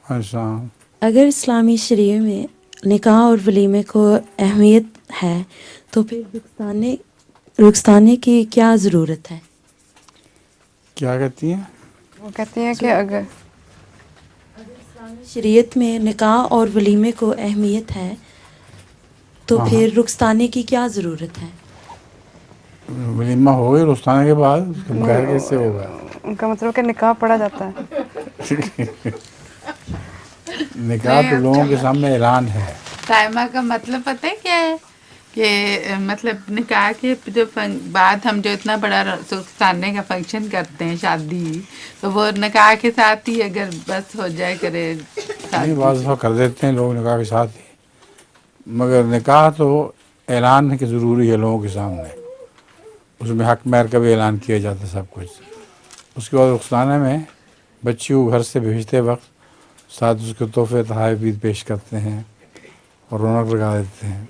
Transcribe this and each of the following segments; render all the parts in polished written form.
अच्छा। अगर इस्लामी शरीयत में निकाह और वलीमे को अहमियत है तो फिर रुखसाने की क्या ज़रूरत है? क्या कहती हैं? वो कहती हैं कि अगर इस्लामी शरीयत में निकाह और वलीमे को अहमियत है तो हाँ हाँ, फिर रुखसाने की क्या ज़रूरत है? वलीमा हो गई रुस्ताने के बाद, उसका बगैर कैसे होगा? उनका मतलब कि निकाह पढ़ा जाता है। निकाह नहीं, तो लोगों के सामने ऐलान है। ताइमा का मतलब पता है क्या है कि मतलब निकाह के जो बाद हम जो इतना बड़ा रुखसाने का फंक्शन करते हैं शादी, तो वो निकाह के साथ ही अगर बस हो जाए करे नहीं, शादी बात से। दफ़ा कर देते हैं लोग निकाह के साथ ही, मगर निकाह तो ऐलान की ज़रूरी है लोगों के सामने। उसमें हक महर का भी ऐलान किया जाता है, सब कुछ। उसके बाद रुखसाने में बच्ची को घर से भेजते वक्त साथ उसके तोहफे तोहफ़े भी पेश करते हैं और रौनक लगा देते हैं,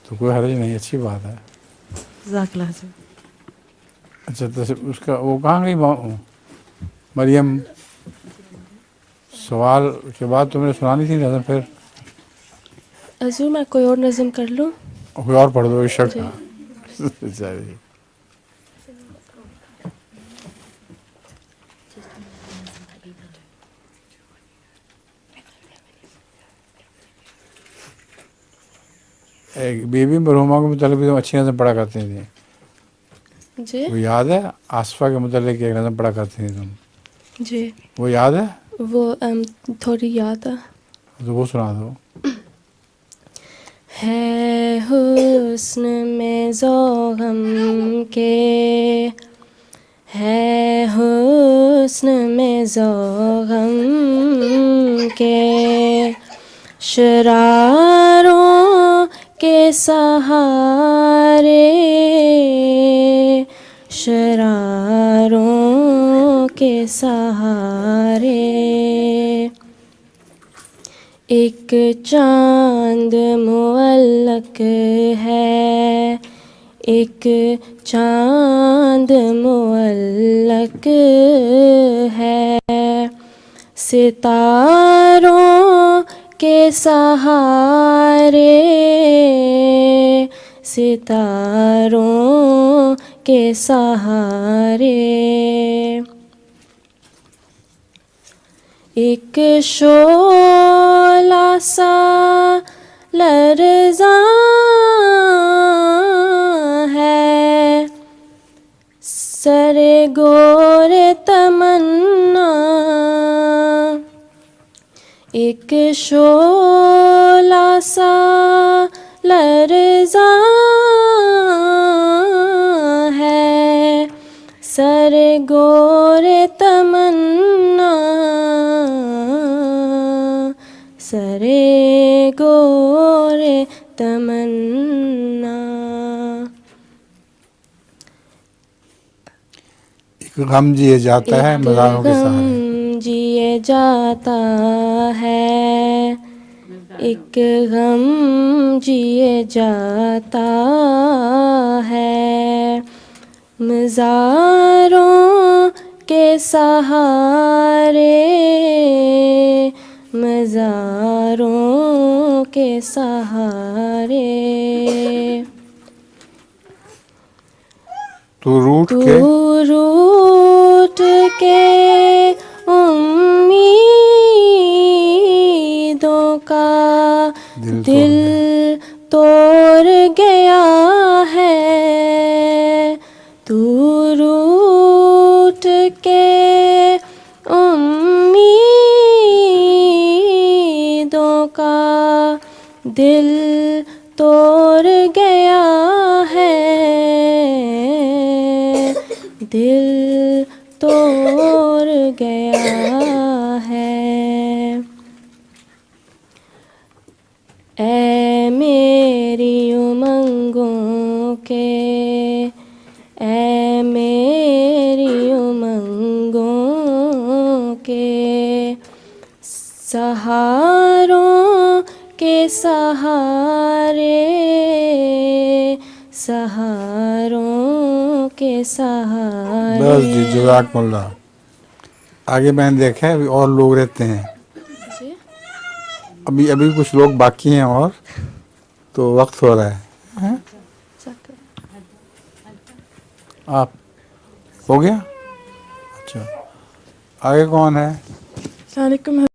तो कोई हर्ज नहीं, अच्छी बात है। जज़ाकल्लाह खैर। अच्छा, तो उसका वो कहाँ गई मरियम? सवाल के बाद तुमने सुनानी थी नज़म, फिर हजूर मैं कोई और नज़म कर लूँ? कोई और पढ़ दो शक जी। का। बेचारी। एक बीबी मरहुमा के मुतालिक भी तुम अच्छी नज़म पढ़ा करती थी, जी वो याद है? आसफा के मुतालिक एक नज़म पढ़ा करती थी तुम, जी वो याद है? वो थोड़ी याद तो वो सुना दो। है हुस्न में ज़ोग़म के, है हुस्न में ज़ोग़म के, शरारों के सहारे, शरारों के सहारे, एक चांद मुअल्लक है, एक चांद मुअल्लक है, सितारों के सहारे, सितारों के सहारे, एक शोला सा लर्ज़ा है, सरे गोरे तमन्ना, एक शोला सा लर्ज़ा है, सरे गोरे तमन्ना, सरे गोरे तमन्ना। एक गम जिए जाता है मज़ारों के सहारे। गम जिए जाता है, एक गम जिए जाता है, मज़ारों के सहारे, मज़ारों के सहारे, तू रूठ तू के रूठ के उम्मीदों का दिल तोड़ गया है, तू रूठ के उम्मीदों का दिल तोड़ गया है, दिल तोड़ गया है। ऐ मेरी उमंगों के, ऐ मेरी उमंगों के, सहारों के सहारे, सहारों के सहारे। बस जी, जज़ाकमुल्लाह। आगे मैंने देखा है अभी और लोग रहते हैं, अभी अभी कुछ लोग बाकी हैं और तो वक्त हो रहा है? आप हो गया? अच्छा, आगे कौन है? अस्सलाम वालेकुम।